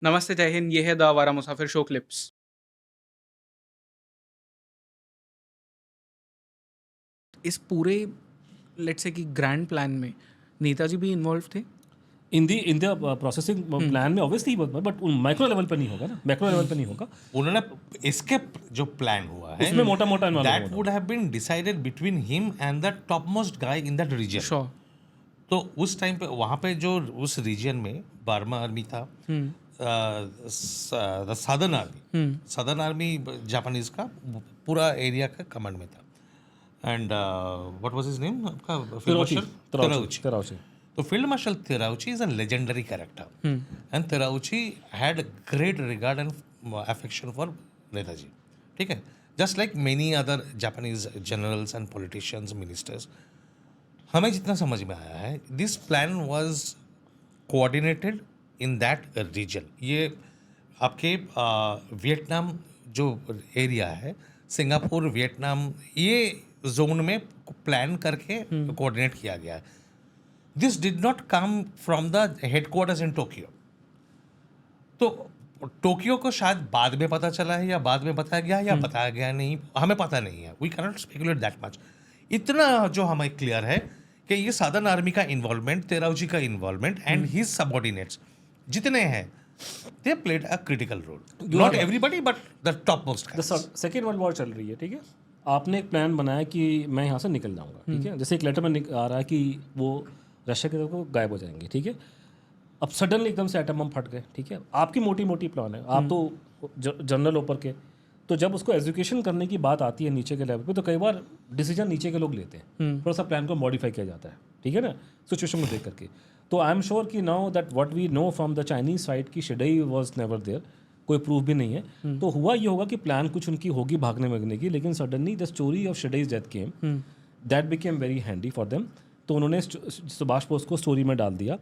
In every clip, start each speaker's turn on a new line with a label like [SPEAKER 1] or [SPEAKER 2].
[SPEAKER 1] नमस्ते, जय हिंद। ये है द आवारा मुसाफिर शो क्लिप्स। इस पूरे लेट्स से कि ग्रैंड प्लान में नेताजी भी इन्वॉल्व थे।
[SPEAKER 2] इन द प्रोसेसिंग प्लान में ऑब्वियसली बट माइक्रो लेवल पर नहीं होगा ना, मैक्रो लेवल पर नहीं होगा।
[SPEAKER 3] उन्होंने इसके जो प्लान हुआ है
[SPEAKER 2] उसमें मोटा मोटा
[SPEAKER 3] that would have been decided between him and the top most guy in that region.
[SPEAKER 1] Sure.
[SPEAKER 3] तो उस टाइम पे वहाँ पे जो उस रीजन में बर्मा आर्मी था, सदर्न आर्मी जापानीज का पूरा एरिया का कमांड में था। And what was his name आपका फील्ड मार्शल
[SPEAKER 2] तेराउची।
[SPEAKER 3] तो field marshal Terauchi is a legendary character and Terauchi had great regard and affection for Netaji. ठीक है, just like many other Japanese generals and politicians ministers. हमें जितना समझ में आया है this plan was coordinated in that region. ये आपके वियतनाम जो एरिया है, सिंगापुर, वियतनाम, ये जोन में प्लान करके कोऑर्डिनेट किया गया है। This did not come from the headquarters in Tokyo. तो टोक्यो को शायद बाद में पता चला है या बाद में बताया गया या बताया गया नहीं, हमें पता नहीं है। We can not speculate that much. इतना जो हमें क्लियर है कि ये सदर्न आर्मी का इन्वॉल्वमेंट, तेराउची का इन्वॉल्वमेंट एंड हिज सबऑर्डिनेट्स जितने हैं, they played a critical role. Not everybody but the top most.
[SPEAKER 2] Second world war चल रही है, ठीक है। आपने एक प्लान बनाया कि मैं यहाँ से निकल जाऊँगा, ठीक है। जैसे एक लेटर में आ रहा है कि वो रशिया की तरफ को गायब हो जाएंगे, ठीक है। अब सडनली एकदम से एटम बम फट गए, ठीक है। आपकी मोटी मोटी प्लान है, आप तो जनरल ऊपर के, तो जब उसको एजुकेशन करने की बात आती है नीचे के लेवल पे, तो कई बार डिसीजन नीचे के लोग लेते हैं, थोड़ा सा प्लान को मॉडिफाई किया जाता है, ठीक है ना, सिचुएशन को देख करके। तो आई एम श्योर कि now that what we know from the Chinese side की शिडई वाज नेवर देयर, कोई प्रूफ भी नहीं है। तो हुआ ये होगा कि प्लान कुछ उनकी होगी भागने वगने की, लेकिन suddenly the story of Shidei's death came, that became very handy for them. तो उन्होंने सुभाष बोस को स्टोरी में डाल दिया।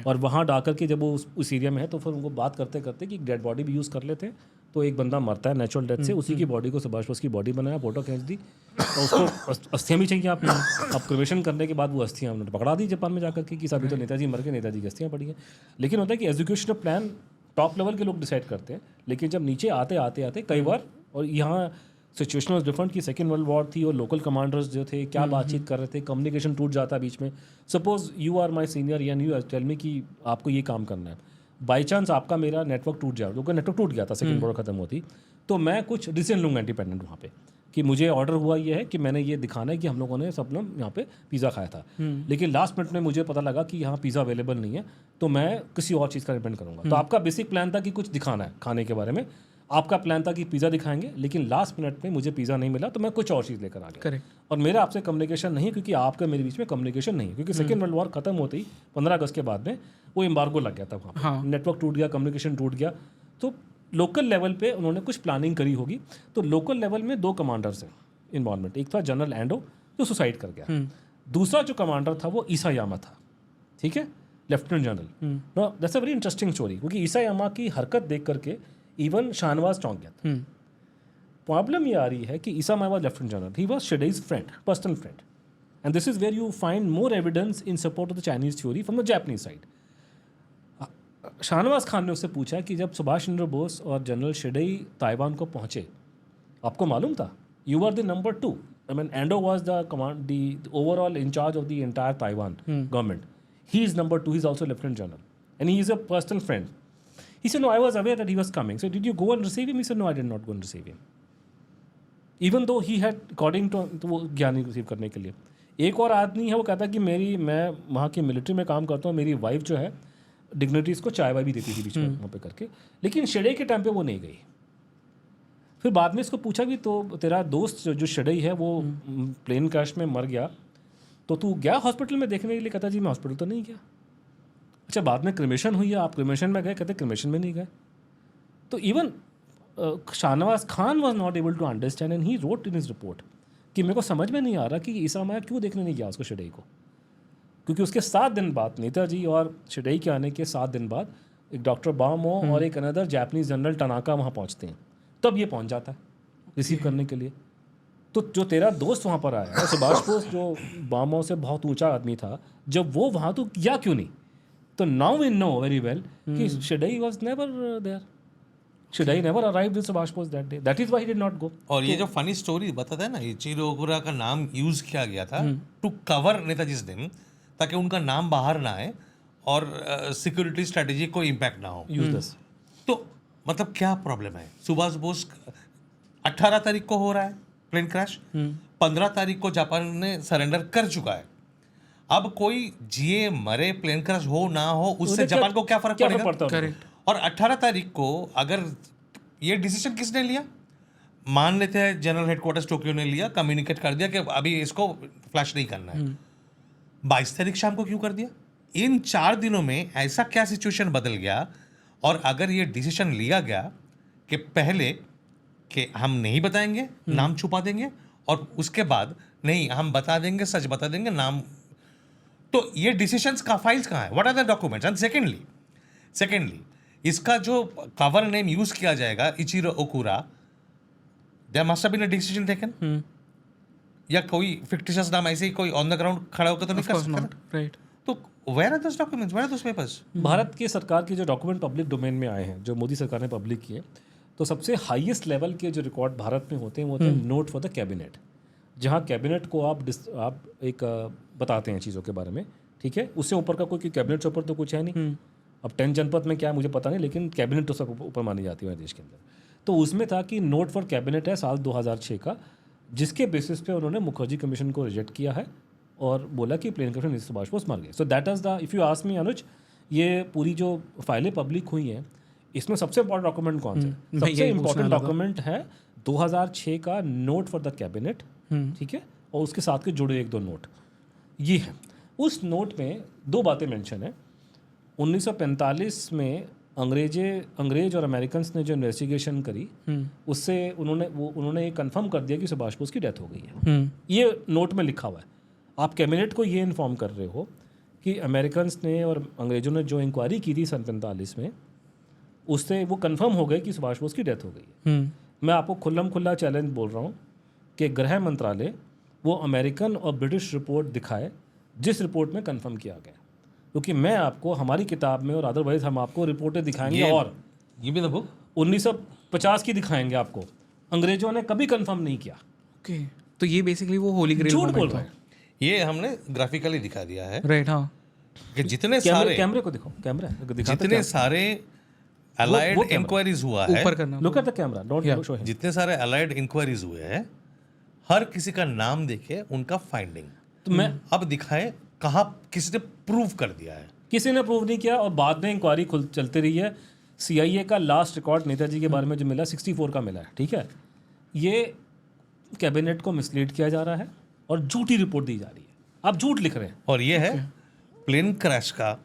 [SPEAKER 2] और वहाँ डाल के जब वो उस एरिया में है, तो फिर उनको बात करते करते कि डेड बॉडी भी यूज़ कर लेते हैं। तो एक बंदा मरता है नेचुरल डेथ से, उसी की बॉडी को सुभाष बोस की बॉडी बनाया, फोटो खींच दी, और उसको अस्थियाँ भी चाहिए आपने। अब क्रिमेशन करने के बाद वो अस्थियाँ उन्होंने पकड़ा दी जापान में जाकर के कि सभी तो नेताजी मर गए, नेताजी की अस्थियाँ पड़ी हैं। लेकिन होता है कि एजुकेशन प्लान टॉप लेवल के लोग डिसाइड करते हैं, लेकिन जब नीचे आते आते आते कई बार, और यहाँ सिचुएशन वॉज डिफरेंट कि सेकेंड वर्ल्ड वॉर थी और लोकल कमांडर्स जो थे क्या बातचीत कर रहे थे, कम्युनिकेशन टूट जाता है बीच में। Suppose you are my senior and you tell me कि आपको ये काम करना है, बाई चांस आपका मेरा नेटवर्क टूट जाए, लोगों का नेटवर्क टूट गया था सेकेंड वॉर खत्म होती, तो मैं कुछ डिसीजन लूँगा इंडिपेंडेंट वहाँ पे कि मुझे ऑर्डर हुआ ये है कि मैंने ये दिखाना है कि हम लोगों ने सब लोग यहाँ पे पिज़्ज़ा खाया था, लेकिन लास्ट मिनट में मुझे पता लगा कि यहाँ पिज़्ज़ा अवेलेबल नहीं है, तो मैं किसी और चीज़ का डिपेंड करूँगा। तो आपका बेसिक प्लान था कि कुछ दिखाना है खाने के बारे में, आपका प्लान था कि पिज़्ज़ा दिखाएंगे, लेकिन लास्ट मिनट में मुझे पिज़्ज़ा नहीं मिला, तो मैं कुछ और चीज़ लेकर आ गया।
[SPEAKER 1] करेक्ट।
[SPEAKER 2] और मेरा आपसे कम्युनिकेशन नहीं, क्योंकि आपका मेरे बीच में कम्युनिकेशन नहीं, क्योंकि सेकेंड वर्ल्ड वॉर खत्म होते ही 15 अगस्त के बाद में वो एम्बार्गो लग गया था वहाँ पर, नेटवर्क टूट गया, कम्युनिकेशन टूट गया। तो लोकल लेवल पे उन्होंने कुछ प्लानिंग करी होगी। तो लोकल लेवल में 2 कमांडर्स हैं इन्वॉल्वमेंट, एक था जनरल एंडो जो सुसाइड कर गया, दूसरा जो कमांडर था वो ईसायामा था, ठीक है, lieutenant general. No that's a very interesting story, क्योंकि ईसायामा की हरकत देख करके इवन शाहनवाज चौंक गया था। प्रॉब्लम ये आ रही है कि Isayama was lieutenant general, he was Shidei's friend, personal friend, and this is where you find more evidence in support of the Chinese theory from the Japanese side. Shahnawaz Khan ने उससे पूछा कि जब सुभाष चंद्र बोस और जनरल शिडई ताइवान को पहुंचे, आपको मालूम था, you were the number 2. I mean, Ando was the overall in charge of the entire Taiwan government. He is number 2. He's also lieutenant general, and he is a personal friend. He said, "No, I was aware that he was coming. So, did you go and receive him?" He said, "No, I did not go and receive him." Even though he had, according to वो ज्ञानी receive करने के लिए एक और आदमी है, वो कहता कि मैं वहाँ की मिलिट्री में काम करता हूँ, मेरी वाइफ जो है डिग्निटीज़ को चाय वाय भी देती थी बीच में वहाँ पे करके, लेकिन शिडई के टाइम पे वो नहीं गई। फिर बाद में इसको पूछा कि तो तेरा दोस्त जो शिडई है वो प्लेन क्रैश में मर गया, तो तू गया हॉस्पिटल में देखने के लिए? कहता जी मैं हॉस्पिटल तो नहीं गया। अच्छा, बाद में क्रिमेशन हुई है, आप क्रिमेशन में गए? कहते क्रिमेशन में नहीं गए। तो even Shahnawaz Khan was not able to understand and he wrote in his report कि मेरे को समझ में नहीं आ रहा कि ईसायामा क्यों देखने नहीं गया उसको शिडई को, क्योंकि उसके 7 दिन बाद, नेताजी और शिडई के आने के 7 दिन बाद, एक डॉक्टर बामो और एक अनदर जापानीज जनरल टनाका वहाँ पहुँचते हैं, तब ये पहुंच जाता है रिसीव करने के लिए। तो जो तेरा दोस्त वहाँ पर आया है सुभाष बोस, जो बामो से बहुत ऊंचा आदमी था, जब वो वहाँ तो किया क्यों नहीं? तो now we know very well कि Shidei was never there, Shidei never arrived in Subhash Bose that day, that is why he did not go.
[SPEAKER 3] और ये जो फनी स्टोरी बताता है ना, इचिरो ओकुरा का नाम यूज किया गया था टू कवर नेताजी नेम, ताकि उनका नाम बाहर ना आए और सिक्योरिटी स्ट्रेटेजी को इम्पैक्ट ना हो.
[SPEAKER 2] यूजलेस.
[SPEAKER 3] तो मतलब क्या प्रॉब्लम है? सुभाष बोस 18 तारीख को हो रहा है प्लेन क्रैश, 15 तारीख को जापान ने सरेंडर कर चुका है. अब कोई जिए मरे, प्लेन क्रैश हो ना हो, उससे जापान को क्या फर्क पड़ेगा?
[SPEAKER 1] करेक्ट.
[SPEAKER 3] और 18 तारीख को अगर ये डिसीजन किसने लिया, मान लेते हैं जनरल हेडक्वार्टर्स टोक्यो ने लिया, कम्युनिकेट कर दिया कि अभी इसको फ्लैश नहीं करना है. 22 तारीख शाम को क्यों कर दिया? इन 4 दिनों में ऐसा क्या सिचुएशन बदल गया? और अगर ये डिसीजन लिया गया कि पहले कि हम नहीं बताएंगे, नाम छुपा देंगे, और उसके बाद नहीं हम बता देंगे, सच बता देंगे, नाम, तो ये डिसीजंस का फाइल्स कहाँ है? What are the documents? And secondly इसका जो कवर नेम यूज किया जाएगा Ichiro Okura, there must have been a decision taken, या कोई फिक्टिशियस नाम ऐसे ही कोई ऑन द ग्राउंड खड़ा होकर तो नहीं कर सकता.
[SPEAKER 1] राइट.
[SPEAKER 3] तो where are those documents, where are those papers?
[SPEAKER 2] Bharat की सरकार के जो डॉक्यूमेंट पब्लिक डोमेन में आए हैं, जो मोदी सरकार ने पब्लिक किए, तो सबसे हाईएस्ट लेवल के जो रिकॉर्ड भारत में होते हैं वो होते हैं नोट फॉर द कैबिनेट, जहाँ कैबिनेट को आप एक बताते हैं चीज़ों के बारे में. ठीक है, उससे ऊपर का कोई कैबिनेट से ऊपर तो कुछ है नहीं. अब 10 जनपद में क्या है मुझे पता नहीं, लेकिन कैबिनेट तो सब ऊपर मानी जाती है देश के अंदर. तो उसमें था कि नोट फॉर कैबिनेट है साल 2006 का, जिसके बेसिस पे उन्होंने मुखर्जी कमीशन को रिजेक्ट किया है और बोला कि प्लेन क्रैश में सुभाष बोस मर गए. So that is the, if you ask me Anuj, ये पूरी जो फाइलें पब्लिक हुई हैं, इसमें सबसे इंपॉर्टेंट डॉक्यूमेंट कौन सा है? सबसे इंपॉर्टेंट डॉक्यूमेंट है 2006 का नोट फॉर द कैबिनेट. ठीक है, और उसके साथ के जुड़े 1-2 नोट ये है. उस नोट में 2 बातें मेंशन है. 1945 में अंग्रेज और अमेरिकन ने जो इन्वेस्टिगेशन करी, उससे उन्होंने ये कंफर्म कर दिया कि सुभाष बोस की डेथ हो गई है. ये नोट में लिखा हुआ है. आप कैबिनेट को ये इन्फॉर्म कर रहे हो कि अमेरिकन ने और अंग्रेजों ने जो इंक्वायरी की थी सन 45 में, उससे वो कंफर्म हो गए कि सुभाष बोस की डेथ हो गई है. मैं आपको खुल्ला चैलेंज बोल रहा हूँ कि गृह मंत्रालय वो अमेरिकन और ब्रिटिश रिपोर्ट दिखाए जिस रिपोर्ट में कंफर्म किया गया, क्योंकि मैं आपको हमारी किताब में और अदरवाइज हम आपको रिपोर्टें दिखाएंगे और
[SPEAKER 3] ये भी बुक
[SPEAKER 2] 1950 की दिखाएंगे आपको. अंग्रेजों ने कभी कंफर्म नहीं किया.
[SPEAKER 1] ओके, तो ये बेसिकली वो होली ग्रेल
[SPEAKER 2] झूठ बोल रहे हैं.
[SPEAKER 3] ये हमने ग्राफिकली दिखा दिया है.
[SPEAKER 1] राइट. हाँ,
[SPEAKER 3] कि जितने सारे
[SPEAKER 2] कैमरे को दिखाओ, कैमरा
[SPEAKER 3] जितने सारे अलाइड इंक्वायरीज हुआ है,
[SPEAKER 1] ऊपर करना.
[SPEAKER 2] Look at the camera, don't show him.
[SPEAKER 3] जितने सारे अलाइड इंक्वायरीज हुए हैं, हर किसी का नाम देखे, उनका फाइंडिंग
[SPEAKER 2] तो मैं
[SPEAKER 3] अब दिखाए कहाँ किसी ने प्रूव कर दिया है.
[SPEAKER 2] किसी ने प्रूव नहीं किया और बाद में इंक्वायरी चलती रही है. CIA का लास्ट रिकॉर्ड नेताजी के बारे में जो मिला 64 का मिला है. ठीक है, ये कैबिनेट को मिसलीड किया जा रहा है और झूठी रिपोर्ट दी जा रही है. आप झूठ लिख रहे हैं.
[SPEAKER 3] और ये है प्लेन क्रैश का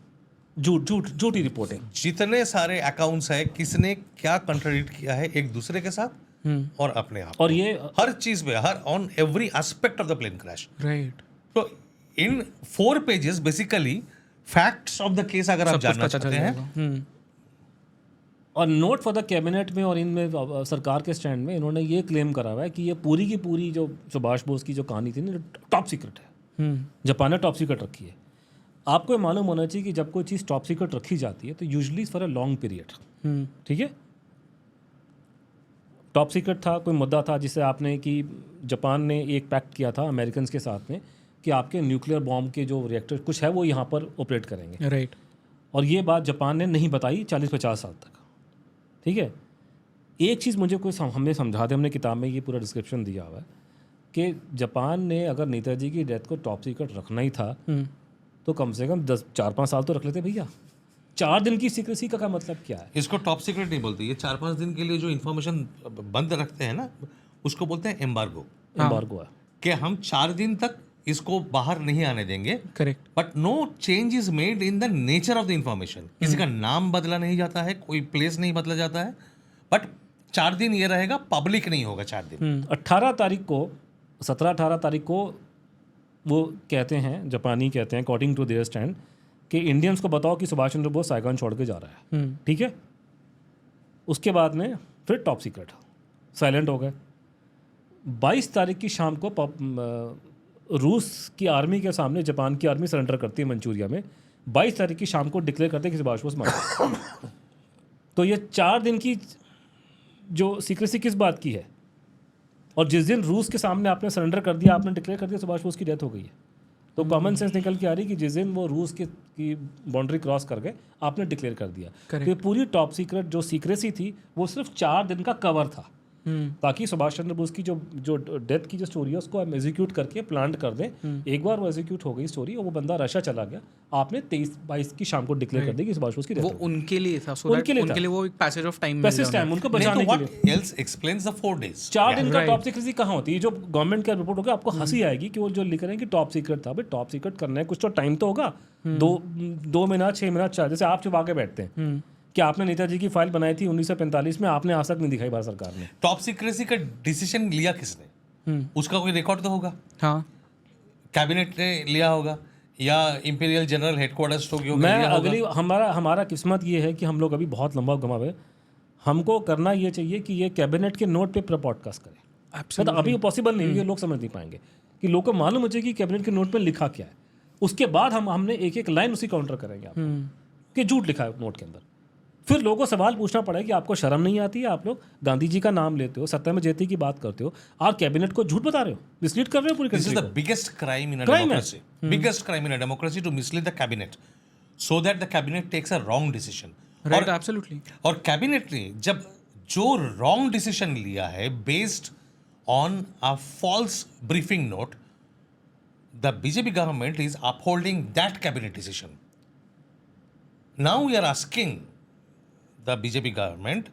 [SPEAKER 2] झूठी रिपोर्टिंग.
[SPEAKER 3] जितने सारे अकाउंट्स है, किसने क्या कंट्राडिक्ट किया है एक दूसरे के साथ और अपने आप.
[SPEAKER 2] और ये
[SPEAKER 3] हर चीज में, हर on every aspect of the plane crash.
[SPEAKER 1] Right.
[SPEAKER 3] तो इन 4 pages basically facts of the case अगर आप जानना चाहते हैं.
[SPEAKER 2] और नोट फॉर द कैबिनेट में और इनमें सरकार के स्टैंड में इन्होंने ये क्लेम करा हुआ है कि ये पूरी की पूरी जो सुभाष बोस की जो कहानी थी ना, टॉप सीक्रेट है. जापान ने टॉप सीक्रेट रखी है. आपको ये मालूम होना चाहिए कि जब कोई चीज़ टॉप सीक्रेट रखी जाती है तो usually for a long period. ठीक है, टॉप सीक्रेट था, कोई मुद्दा था जिसे आपने कि जापान ने एक पैक्ट किया था अमेरिकन के साथ में कि आपके न्यूक्लियर बॉम्ब के जो रिएक्टर कुछ है वो यहाँ पर ऑपरेट करेंगे.
[SPEAKER 1] राइट.
[SPEAKER 2] और ये बात जापान ने नहीं बताई 40-50 साल तक. ठीक है, एक चीज़ मुझे कोई हमने समझा दिया, हमने किताब में ये पूरा डिस्क्रिप्शन दिया हुआ है कि जापान ने अगर नेताजी की डेथ को टॉप सीक्रेट रखना ही था तो कम से कम 4-5 साल तो रख लेते भैया. 4 दिन की सीक्रेसी का मतलब क्या है?
[SPEAKER 3] इसको टॉप सीक्रेट नहीं बोलते. ये 4-5 दिन के लिए जो इन्फॉर्मेशन बंद रखते हैं ना, उसको बोलते हैं एम्बार्गो.
[SPEAKER 2] एम्बार्गो है
[SPEAKER 3] कि हम 4 दिन तक इसको बाहर नहीं आने देंगे.
[SPEAKER 1] Correct.
[SPEAKER 3] But no change is made in the nature of the information. किसी का नाम बदला नहीं जाता है, कोई प्लेस नहीं बदला जाता है, बट 4 दिन ये रहेगा, पब्लिक नहीं होगा 4 दिन.
[SPEAKER 2] 18 तारीख को 17-18 तारीख को वो कहते हैं, जापानी कहते हैं अकॉर्डिंग टू देयर स्टैंड, कि इंडियंस को बताओ कि सुभाष चंद्र बोस साइगन छोड़ के जा रहा है. ठीक है, उसके बाद में फिर टॉप सीक्रेट साइलेंट हो गए. 22 तारीख की शाम को रूस की आर्मी के सामने जापान की आर्मी सरेंडर करती है मंचूरिया में 22 तारीख की शाम को डिक्लेयर करते कि सुभाष बोस मर गए। तो ये 4 दिन की जो सीक्रेसी किस बात की है? और जिस दिन रूस के सामने आपने सरेंडर कर दिया, आपने डिक्लेयर कर दिया सुभाष बोस की डेथ हो गई है, तो कॉमन सेंस निकल के आ रही कि जिस दिन वो रूस की बाउंड्री क्रॉस कर गए आपने डिक्लेयर कर दिया। तो ये पूरी टॉप सीक्रेट जो सीक्रेसी थी वो सिर्फ 4 दिन का कवर था, ताकि सुभाष चंद्र बोस की जो डेथ की जो स्टोरी है उसको हम एग्जीक्यूट करके प्लान कर दें। एक बार वो एग्जीक्यूट हो गई स्टोरी और वो बंदा रशिया चला गया, आपने 23-22 की शाम को डिक्लेयर कर दी कि सुभाष बोस की डेथ
[SPEAKER 1] वो
[SPEAKER 2] हो गई।
[SPEAKER 1] उनके लिए था,
[SPEAKER 2] उनके लिए
[SPEAKER 1] वो एक passage of time
[SPEAKER 2] passage time उनको बचाने के लिए।
[SPEAKER 3] what else explains the 4 days?
[SPEAKER 2] 4 दिन का टॉप सीक्रेसी कहाँ होती है? जो गवर्नमेंट का रिपोर्ट होगा आपको हंसी आएगी कि वो जो लिख रहे हैं कि टॉप सीक्रेट था। भाई टॉप सीक्रेट करना है कुछ तो टाइम तो होगा, 2 महीना 6 महीना 4, जैसे आप छुपा के बैठते हैं कि आपने नेताजी की फाइल बनाई थी 1945 में, आपने आज तक नहीं दिखाई भारत सरकार ने।
[SPEAKER 3] टॉप सीक्रेसी का डिसीजन लिया किसने? उसका कोई रिकॉर्ड तो होगा,
[SPEAKER 1] हाँ
[SPEAKER 3] कैबिनेट ने लिया होगा या इंपीरियल जनरल हेडक्वार्टर्स टोक्यो में
[SPEAKER 2] मैं
[SPEAKER 3] लिया होगा।
[SPEAKER 2] अगली हमारा किस्मत ये है कि हम लोग अभी बहुत लंबा गमा हुए, हमको करना ये चाहिए कि ये कैबिनेट के नोट पे पॉडकास्ट करें। मतलब अभी वो पॉसिबल नहीं है, लोग समझ नहीं पाएंगे कि लोग को मालूम हो चाहिए कि कैबिनेट के नोट पे लिखा क्या है। उसके बाद हमने एक लाइन उसी काउंटर करेंगे आपको कि झूठ लिखा है नोट के अंदर। फिर लोगों को सवाल पूछना पड़ेगा कि आपको शर्म नहीं आती है? आप लोग गांधी जी का नाम लेते हो, सत्यमेव जयते की बात करते हो और कैबिनेट को झूठ बता रहे हो, मिसलीड कर रहे हो पूरी
[SPEAKER 3] This is
[SPEAKER 2] कंट्री
[SPEAKER 3] the
[SPEAKER 2] को।
[SPEAKER 3] biggest crime in a
[SPEAKER 2] Crime है।
[SPEAKER 3] democracy. Biggest crime in a democracy to mislead the cabinet so that the cabinet takes a wrong decision.
[SPEAKER 1] Right, absolutely.
[SPEAKER 3] और कैबिनेट ने जब जो रॉन्ग डिसीजन लिया है based on a false briefing note, the BJP government is upholding that cabinet decision. Now we are asking the BJP government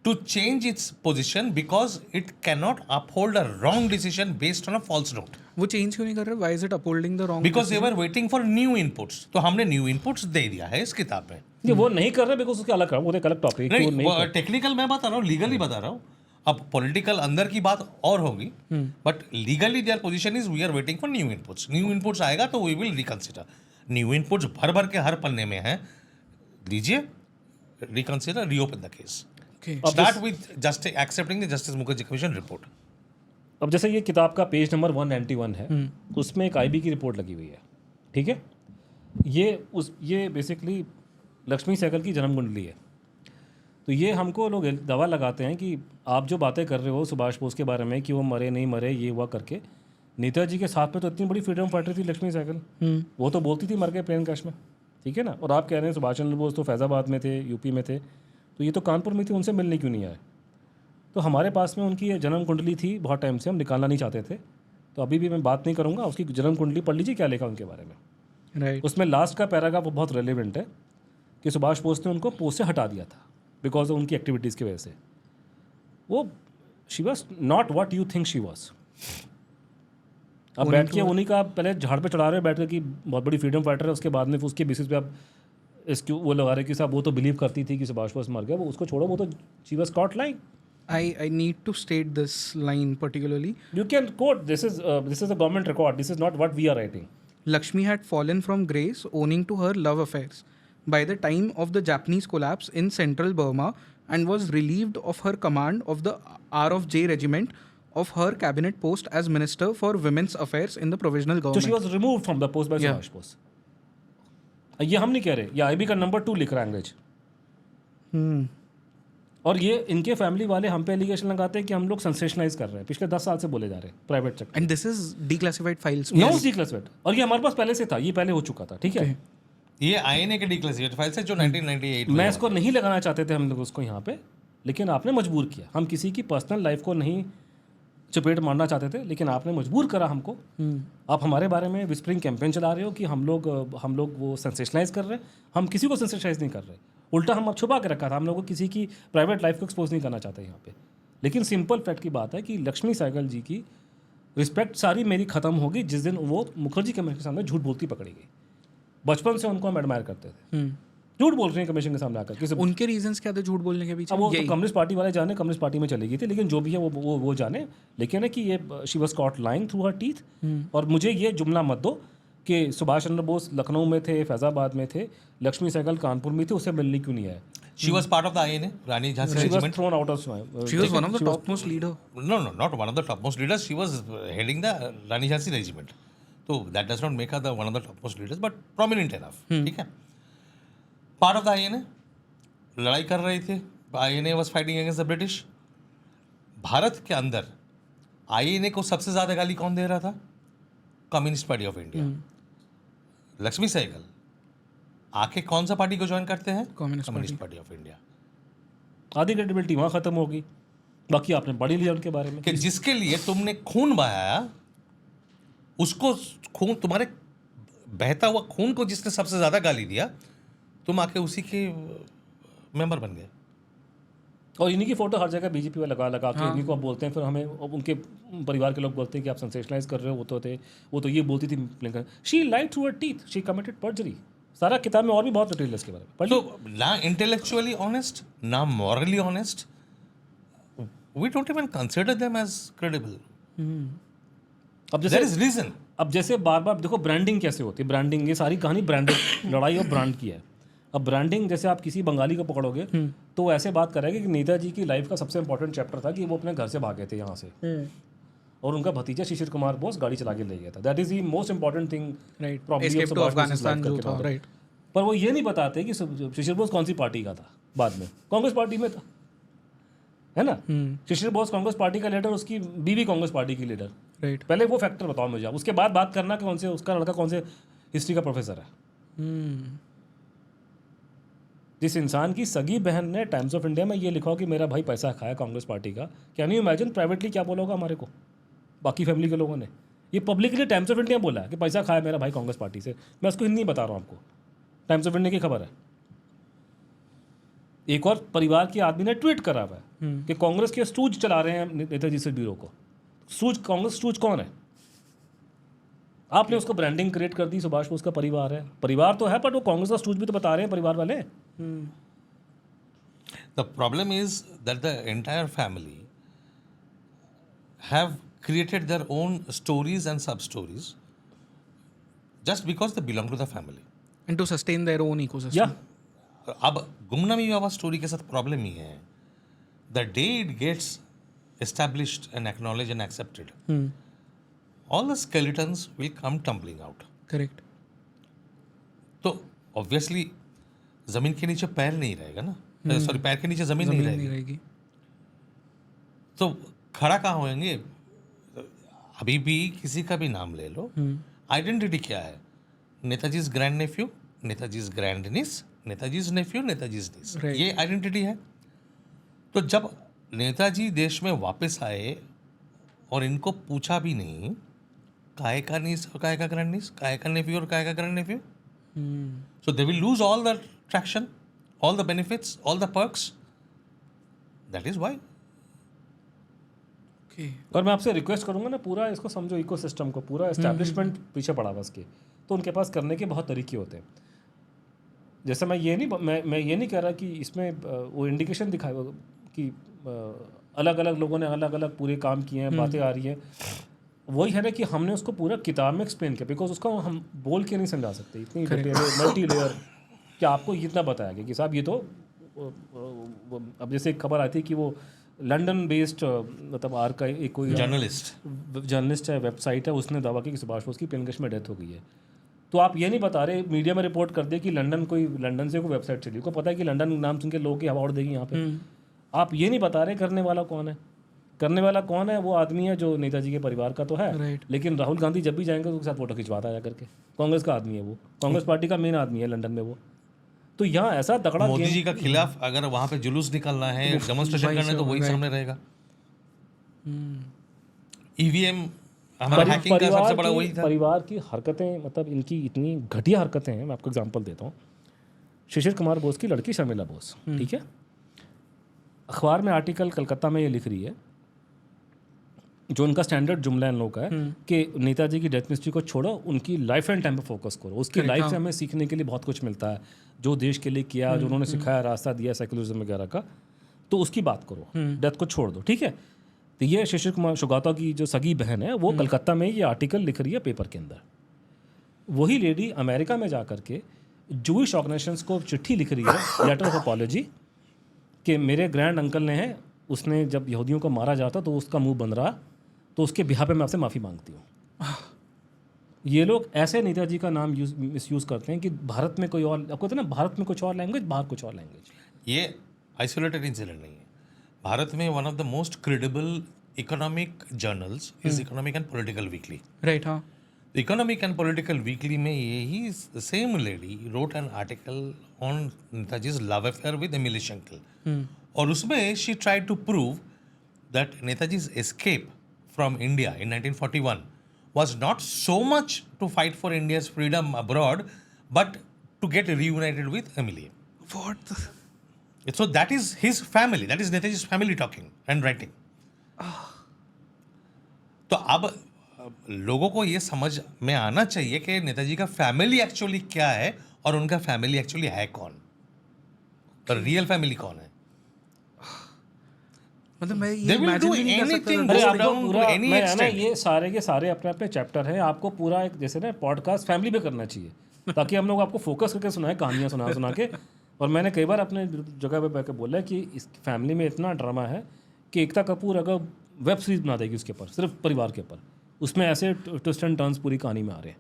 [SPEAKER 3] to change its position because it cannot uphold a wrong decision based on a false note.
[SPEAKER 1] वो change क्यों नहीं कर रहे? Why is it upholding the wrong?
[SPEAKER 3] Because they were waiting for new inputs. तो हमने new inputs दे दिया है इस किताब में.
[SPEAKER 2] ये वो नहीं कर रहे बिकॉज उसके अलग वो एक अलग टॉपिक है कि वो नहीं
[SPEAKER 3] नहीं, टेक्निकल मैं बता रहा हूँ, लीगली बता रहा हूँ. अब पॉलिटिकल अंदर की बात और होगी, but legally their position is we are waiting for new inputs. New inputs आएगा तो we will reconsider. New inputs भर भर के हर पन्ने में है, लीजिए, reconsider, reopen the case.
[SPEAKER 1] Okay,
[SPEAKER 3] start with just accepting the justice Mukherjee commission report.
[SPEAKER 2] अब जैसे ये किताब का पेज नंबर 191 है, उसमें एक आईबी की रिपोर्ट लगी हुई है, ठीक है? ये बेसिकली लक्ष्मी सहगल की जन्म कुंडली है। तो ये हमको लोग दवा लगाते हैं कि आप जो बातें कर रहे हो सुभाष बोस के बारे में कि वो मरे नहीं मरे ये हुआ करके, नेताजी के साथ में तो इतनी बड़ी फ्रीडम फाइटर थी लक्ष्मी सहगल, वो तो बोलती थी मर गए प्लेन क्रैश में, ठीक है ना? और आप कह रहे हैं सुभाष चंद्र बोस तो फैज़ाबाद में थे, यूपी में थे, तो ये तो कानपुर में थी, उनसे मिलने क्यों नहीं आए? तो हमारे पास में उनकी ये जन्म कुंडली थी, बहुत टाइम से हम निकालना नहीं चाहते थे, तो अभी भी मैं बात नहीं करूँगा। उसकी जन्म कुंडली पढ़ लीजिए क्या लिखा उनके बारे में।
[SPEAKER 1] राइट,
[SPEAKER 2] उसमें लास्ट का पैराग्राफ बहुत रेलिवेंट है कि सुभाष बोस ने उनको पोस्ट से हटा दिया था बिकॉज ऑफ उनकी एक्टिविटीज़ की वजह से। वो she was not what you think she was. अब बैठ के उन्हीं का पहले झाड़ पे चढ़ा रहे हो बैठ कर कि बहुत बड़ी फ्रीडम फाइटर है, उसके बाद में उसके बेसिस पे आप इसकी वो लगा रहे कि साहब वो तो बिलीव करती थी कि सुभाष बोस मर गया, वो उसको छोड़ो, वो तो she was caught lying.
[SPEAKER 1] I need to state this line particularly.
[SPEAKER 2] You can quote, this is a government record, this is not what we are writing.
[SPEAKER 1] Lakshmi had fallen from grace owing to her love affairs by the time of the Japanese collapse in central Burma and was relieved of her command of the R.J. regiment of her cabinet post as Minister for Women's Affairs in the Provisional
[SPEAKER 2] So
[SPEAKER 1] Government.
[SPEAKER 2] she was removed from the post by
[SPEAKER 1] Yeah.
[SPEAKER 2] Subhash Bose. ये हम नहीं कह रहे, ये IB का number 2 लिख रहा है अंग्रेज. और ये इनके फैमिली वाले हम पे एलिगेशन लगाते हैं कि हम लोग सेंसेशनलाइज कर रहे हैं, पिछले 10 साल से बोले जा रहे हैं private sector.
[SPEAKER 1] And this is declassified files.
[SPEAKER 2] No declassified, और ये हमारे पास पहले से था, ये पहले हो चुका था, ठीक है?
[SPEAKER 3] ये INA के डिक्लेसिफाइड फाइल्स है जो 1998 में
[SPEAKER 2] मैं इसको नहीं लगाना चाहते थे हम लोग उसको यहाँ पे, लेकिन आपने मजबूर किया. हम किसी की पर्सनल लाइफ को नहीं चपेट मारना चाहते थे, लेकिन आपने मजबूर करा हमको. आप हमारे बारे में विस्परिंग कैंपेन चला रहे हो कि हम लोग वो सेंसेशनलाइज कर रहे हैं. हम किसी को सेंसेशनलाइज नहीं कर रहे, उल्टा हम अब छुपा के रखा था. हम लोग को किसी की प्राइवेट लाइफ को एक्सपोज नहीं करना चाहते यहाँ पे. लेकिन सिंपल फैक्ट की बात है कि लक्ष्मी सहगल जी की रिस्पेक्ट सारी मेरी ख़त्म होगी जिस दिन वो मुखर्जी कमीशन के सामने झूठ बोलती पकड़ी गई. बचपन से उनको हम एडमायर करते थे, झूठ बोल रहे हैं कमीशन के सामने आकर. किसी
[SPEAKER 1] उनके रीजंस क्या थे झूठ बोलने के पीछे?
[SPEAKER 2] अब वो तो कम्युनिस्ट पार्टी वाले जाने, कम्युनिस्ट पार्टी में चली गई थी, लेकिन जो भी है वो जाने. लेकिन है कि ये she was cot lying through her teeth. और मुझे ये जुमला मत दो कि सुभाष चंद्र बोस लखनऊ में थे, फैज़ाबाद में थे, लक्ष्मी सहगल कानपुर में थी, उससे मिलने क्यों नहीं आए?
[SPEAKER 3] She was part of the INA, Rani Jhansi
[SPEAKER 2] She was
[SPEAKER 3] regiment.
[SPEAKER 2] thrown out of
[SPEAKER 1] She was one of the topmost leader.
[SPEAKER 3] No, not one of the topmost leaders. She was heading the Rani Jhansi regiment. तो that does not make her the one of the top most leaders but prominent enough, ठीक है. Part of the INA, लड़ाई कर रहे थे, INA was fighting against the British. Bharat के अंदर INA को सबसे ज्यादा गाली कौन दे रहा था? Communist party of India. Lakshmi Sahgal आके कौन सा पार्टी को ज्वाइन करते हैं? Communist party of India.
[SPEAKER 2] आधी क्रेडिबिलिटी वहाँ ख़त्म होगी. बाकी आपने पढ़ ही लिया उनके बारे में
[SPEAKER 3] कि जिसके लिए तुमने खून बहाया, उसको खून, तुम्हारे बहता हुआ खून को जिसने सबसे ज्यादा गाली दिया, तुम आके उसी के मेंबर बन गए.
[SPEAKER 2] और इन्हीं की फोटो हर जगह बीजेपी में लगा के इन्हीं को आप बोलते हैं. फिर हमें उनके परिवार के लोग बोलते हैं कि आप सेंसेशनलाइज कर रहे हो. वो तो ये बोलती थी, she lied through her teeth, she committed perjury. सारा किताब में और भी बहुत डिटेल है इसके बारे में.
[SPEAKER 3] So, ना इंटेलेक्चुअली ऑनेस्ट, ना morally honest. We don't even consider them as credible.
[SPEAKER 2] अब
[SPEAKER 3] देयर इज रीजन.
[SPEAKER 2] अब जैसे बार बार देखो ब्रांडिंग कैसे होती है. ब्रांडिंग, ये सारी कहानी ब्रांडिंग लड़ाई और ब्रांड की है. अब ब्रांडिंग, जैसे आप किसी बंगाली को पकड़ोगे तो वो ऐसे बात करेगा कि नेताजी की लाइफ का सबसे इंपॉर्टेंट चैप्टर था कि वो अपने घर से भागे थे यहाँ से, और उनका भतीजा शिशिर कुमार बोस गाड़ी चला के ले गया था. That is the most important thing. पर वो ये नहीं बताते कि शिशिर बोस कौन सी पार्टी का था. बाद में कांग्रेस पार्टी में था, है ना. शिशिर बोस कांग्रेस पार्टी का लीडर, उसकी बीवी कांग्रेस पार्टी की लीडर.
[SPEAKER 1] राइट.
[SPEAKER 2] पहले वो फैक्टर बताओ मुझे आप. उसके बाद बात करना कि कौन से उसका लड़का कौन से हिस्ट्री का प्रोफेसर है. जिस इंसान की सगी बहन ने टाइम्स ऑफ इंडिया में ये लिखा हो कि मेरा भाई पैसा खाया कांग्रेस पार्टी का, कैन यू इमेजिन प्राइवेटली क्या बोला होगा हमारे को, बाकी फैमिली के लोगों ने. ये पब्लिकली टाइम्स ऑफ इंडिया बोला है कि पैसा खाया मेरा भाई कांग्रेस पार्टी से. मैं उसको हिंदी बता रहा हूँ आपको, टाइम्स ऑफ इंडिया की खबर है. एक और परिवार के आदमी ने ट्वीट करा हुआ है कि कांग्रेस के स्टूज चला रहे हैं नेताजी से ब्यूरो को. स्टूज, कांग्रेस स्टूज कौन है? आपने उसको ब्रांडिंग क्रिएट कर दी. सुभाष बोस का परिवार है, परिवार तो है, बट वो कांग्रेस का स्टूज भी तो बता रहे हैं परिवार वाले.
[SPEAKER 3] The problem is that the entire family have created their own stories and sub-stories just because they belong to the family.
[SPEAKER 1] And to sustain their own ecosystem.
[SPEAKER 2] या
[SPEAKER 3] अब गुमनामी बाबा स्टोरी के साथ प्रॉब्लम ही है. The day it gets established and acknowledged and accepted, all the skeletons will come tumbling out.
[SPEAKER 1] Correct.
[SPEAKER 3] तो obviously जमीन के नीचे पैर नहीं रहेगा ना. सॉरी, पैर के नीचे जमीन नहीं रहेगी. तो खड़ा कहाँ होंगे? अभी भी किसी का भी नाम ले लो, आइडेंटिटी क्या है? नेताजीज ग्रैंड नेफ्यू, नेताजीज ग्रैंड निस, नेताजीज नेफ्यू, नेताजीज निस. ये आइडेंटिटी है. तो जब नेताजी देश में वापस आए और इनको पूछा भी नहीं काय का निस और काय का ग्रैंड निस, काय का नेफ्यू और काय का grand nephew, so they will lose all the traction, all the benefits, all the perks. That is why.
[SPEAKER 1] Okay.
[SPEAKER 2] और मैं आपसे रिक्वेस्ट करूंगा ना, पूरा इसको समझो, इकोसिस्टम को, पूरा एस्टैब्लिशमेंट पीछे पड़ा बस के. तो उनके पास करने के बहुत तरीके होते हैं. जैसे मैं ये नहीं कह रहा कि इसमें वो इंडिकेशन दिखाए कि अलग अलग लोगों ने अलग अलग पूरे काम किए हैं, बातें आ रही हैं. वही है ना कि हमने उसको पूरा किताब में एक्सप्लेन किया, बिकॉज उसको हम बोल के नहीं समझा सकते. इतनी मल्टी लेयर कि आपको इतना बताया गया कि साहब ये तो अब जैसे एक खबर आती है कि वो लंदन बेस्ड मतलब आर का एक कोई जर्नलिस्ट है, वेबसाइट है, उसने दावा किया कि सुभाष बोस की प्लेनक्रैश में डेथ हो गई है. तो आप ये नहीं बता रहे, मीडिया में रिपोर्ट कर दे कि लंदन से कोई वेबसाइट चली, को पता है कि लंदन नाम सुन के लोग की हवा उड़ देगी यहाँ पे. आप ये नहीं बता रहे करने वाला कौन है. करने वाला कौन है? वो आदमी है जो नेताजी के परिवार का तो है, लेकिन राहुल गांधी जब भी जाएंगे तो उसके साथ फोटो खिंचवाता है करके. कांग्रेस का आदमी है वो, कांग्रेस पार्टी का मेन आदमी है लंदन में वो. तो यहाँ ऐसा तगड़ा
[SPEAKER 3] मोदी जी का खिलाफ अगर वहां पे जुलूस निकालना है, डेमोन्स्ट्रेशन करना है, तो वही सामने रहेगा. ईवीएम हमारा हैकिंग का सबसे बड़ा वही था.
[SPEAKER 2] परिवार की हरकतें, मतलब इनकी इतनी घटिया हरकतें हैं. मैं आपको एग्जांपल देता हूँ. शिशिर कुमार बोस की लड़की शर्मिला बोस, ठीक है, अखबार में आर्टिकल कलकत्ता में ये लिख रही है, जो उनका स्टैंडर्ड जुमला इन लोगों का है कि नेताजी की डेथ मिस्ट्री को छोड़ो, उनकी लाइफ एंड टाइम पे फोकस करो. उसकी लाइफ से हमें सीखने के लिए बहुत कुछ मिलता है, जो देश के लिए किया, जो उन्होंने सिखाया, रास्ता दिया सेकुलरिज्म वगैरह का. तो उसकी बात करो, डेथ को छोड़ दो, ठीक है. तो ये शिशिर कुमार शुगाता की जो सगी बहन है, वो कलकत्ता में ये आर्टिकल लिख रही है पेपर के अंदर. वही लेडी अमेरिका में जा कर के जूइश ऑर्गेनाइजेशंस को चिट्ठी लिख रही है, लेटर ऑफ अपॉलॉजी, कि मेरे ग्रैंड अंकल ने है, उसने जब यहूदियों को मारा जाता तो उसका मुंह बंद रहा, तो उसके बिहार पे मैं आपसे माफ़ी मांगती हूँ. ये लोग ऐसे नेताजी का नाम मिसयूज़ करते हैं कि भारत में कोई और, आपको पता है ना, भारत में कुछ और लैंग्वेज, बाहर कुछ और लैंग्वेज।
[SPEAKER 3] ये आइसोलेटेड इंसिडेंट नहीं है। भारत में one of the most credible economic journals is economic and political weekly.
[SPEAKER 1] Right, हाँ।
[SPEAKER 3] इकोनॉमिक एंड पॉलिटिकल वीकली में यही same lady wrote an article on Netaji's love affair with Emilie Schenkl, और उसमें she tried to prove that Netaji's escape from India in 1941 was not so much to fight for India's freedom abroad, but to get reunited with Emily.
[SPEAKER 1] What?
[SPEAKER 3] So that is his family. That is Netaji's family talking and writing. तो अब लोगों को ये समझ में आना चाहिए कि नेताजी का फैमिली एक्चुअली क्या है और उनका फैमिली एक्चुअली है कौन, और रियल फैमिली कौन है।
[SPEAKER 1] मतलब मैं
[SPEAKER 3] They
[SPEAKER 1] ये
[SPEAKER 3] will
[SPEAKER 1] imagine
[SPEAKER 3] do
[SPEAKER 1] भी नहीं कर सकता
[SPEAKER 3] anything
[SPEAKER 1] था।
[SPEAKER 2] अरे
[SPEAKER 3] go
[SPEAKER 2] आपको
[SPEAKER 3] down to
[SPEAKER 2] पूरा,
[SPEAKER 3] any
[SPEAKER 2] मैं है ना,
[SPEAKER 3] extent.
[SPEAKER 2] ये सारे के सारे अपने अपने चैप्टर हैं, आपको पूरा एक जैसे ना पॉडकास्ट फैमिली पे करना चाहिए ताकि हम लोग आपको फोकस करके सुनाए, कहानियाँ सुना के। और मैंने कई बार अपने जगह पे बैठ के बोला कि इस फैमिली में इतना ड्रामा है कि एकता कपूर अगर वेब सीरीज बना देगी उसके ऊपर, सिर्फ परिवार के ऊपर, उसमें ऐसे ट्विस्ट एंड टर्न्स पूरी कहानी में आ रहे हैं।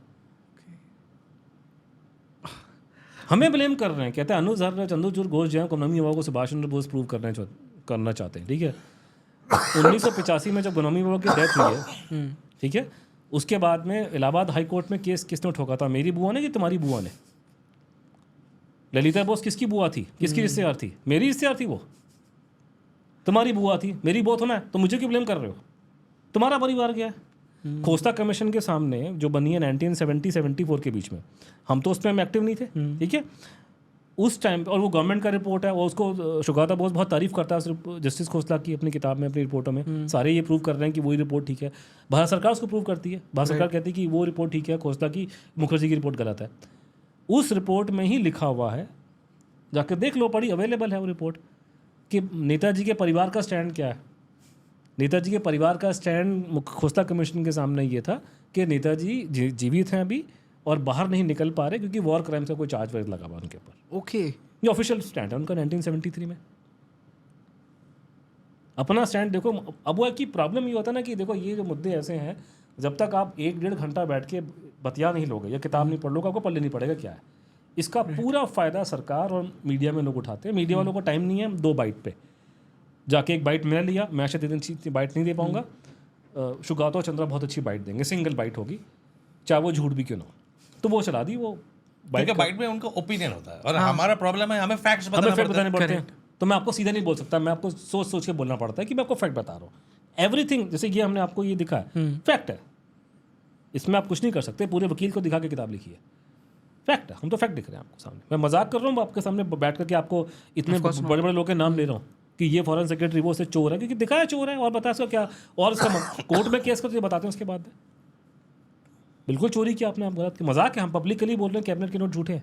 [SPEAKER 2] हमें ब्लेम कर रहे हैं, कहते हैं अनुज हर चंद्रचूड़ घोष जो है गुलामी बाबा को सुभाष चंद्र बोस प्रूव करना चाहते हैं। ठीक है, 1985 में जब गुलामी बाबा की डेथ हुई है, ठीक है, उसके बाद में इलाहाबाद हाई कोर्ट में केस किसने ठोका था? मेरी बुआ ने कि तुम्हारी बुआ ने? ललिता बोस किसकी बुआ थी, किसकी रिश्तेदार थी? मेरी रिश्तेदार थी वो। तुम्हारी बुआ थी, मेरी बहुत होना है, तो मुझे क्यों ब्लेम कर रहे हो? तुम्हारा परिवार क्या है? खोस्ता कमीशन के सामने जो बनी है 1970-74 के बीच में, हम तो उसमें एक्टिव नहीं थे। ठीक है, उस टाइम, और वो गवर्नमेंट का रिपोर्ट है, और उसको शुगाता बोस बहुत तारीफ करता है जस्टिस खोसला की अपनी किताब में, अपनी रिपोर्टों में। सारे ये प्रूव कर रहे हैं कि वही रिपोर्ट ठीक है। भारत सरकार उसको प्रूव करती है, भारत सरकार कहती है कि वो रिपोर्ट ठीक है, खोसला की, मुखर्जी की रिपोर्ट गलत है। उस रिपोर्ट में ही लिखा हुआ है, जाकर देख लो, पढ़ी, अवेलेबल है वो रिपोर्ट, कि नेताजी के परिवार का स्टैंड क्या है। नेताजी के परिवार का स्टैंड खोस्ता कमीशन के सामने ये था कि नेताजी जीवित हैं अभी और बाहर नहीं निकल पा रहे क्योंकि वॉर क्राइम का कोई चार्ज वगैरह लगा हुआ उनके ऊपर।
[SPEAKER 1] ओके,
[SPEAKER 2] ये ऑफिशियल स्टैंड है उनका 1973 में। अपना स्टैंड देखो। अब वो की प्रॉब्लम ये होता है ना कि देखो, ये जो मुद्दे ऐसे हैं, जब तक आप 1-1.5 घंटा बैठ के बतिया नहीं लोगे या किताब नहीं पढ़ लोगे, आपको पढ़ लेनी पड़ेगा क्या है। इसका पूरा फ़ायदा सरकार और मीडिया में लोग उठाते हैं। मीडिया वालों को टाइम नहीं है 2 बाइट पे जाके, 1 बाइट मैंने लिया, मैं शायद इतनी बाइट नहीं दे पाऊंगा, शुगातो चंद्रा बहुत अच्छी बाइट देंगे, सिंगल बाइट होगी, चाहे वो झूठ भी क्यों ना हो, तो वो चला दी। वो
[SPEAKER 3] बाइट में उनका ओपिनियन होता है, और हमारा प्रॉब्लम है हमें फैक्ट्स
[SPEAKER 2] बताने पड़ते हैं। तो मैं आपको सीधा नहीं बोल सकता, मैं आपको सोच सोच के बोलना पड़ता है कि मैं आपको फैक्ट बता रहा हूँ। एवरीथिंग, जैसे ये हमने आपको ये दिखा है, फैक्ट है, इसमें आप कुछ नहीं कर सकते। पूरे वकील को दिखा के किताब लिखी है, फैक्ट है, हम तो फैक्ट दिख रहे हैं आपको सामने। मैं मजाक कर रहा हूँ आपके सामने बैठ करके, आपको इतने बड़े बड़े लोगों के नाम ले रहा हूँ कि ये फॉरेन सेक्रेटरी वो से चोर है, क्योंकि दिखाया चोर है, और बता इसका क्या, और इसका कोर्ट में केस करते बताते हैं उसके बाद बिल्कुल चोरी किया आपने, आप गलत, मजाक है, हम पब्लिकली बोल रहे हैं कैबिनेट के नोट झूठे हैं।